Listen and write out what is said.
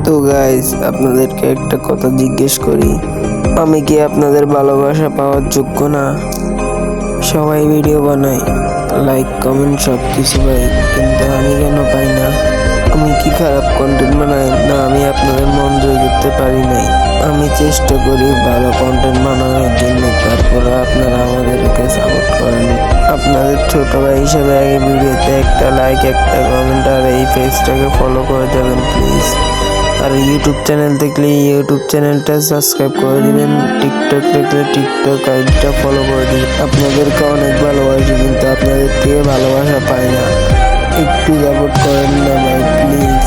তো গাইস, আপনাদেরকে একটা কথা জিজ্ঞেস করি, আমি কি আপনাদের ভালোবাসা পাওয়ার যোগ্য না? সবাই ভিডিও বানায়, লাইক কমেন্ট সব কিছু পাই, কিন্তু আমি কেন পাই না? আমি কি খারাপ কন্টেন্ট বানাই? না, আমি আপনাদের মন জয় করতে পারি নাই। আমি চেষ্টা করি ভালো কন্টেন্ট বানানোর জন্য, তারপরে আপনারা আমাদেরকে সাপোর্ট করেন। আপনাদের ছোট ভাই হিসেবে আগে ভিডিওতে একটা লাইক, একটা কমেন্ট আর এই পেজটাকে ফলো করে যাবেন প্লিজ। আর ইউটিউব চ্যানেল দেখলে ইউটিউব চ্যানেলটা সাবস্ক্রাইব করে দিবেন, টিকটক দেখলে টিকটক আইডিটা ফলো করে দিবেন। আপনাদেরকে অনেক ভালোবাসি, কিন্তু আপনাদের থেকে ভালোবাসা পাই না। একটু সাপোর্ট করেন না ভাই, প্লিজ।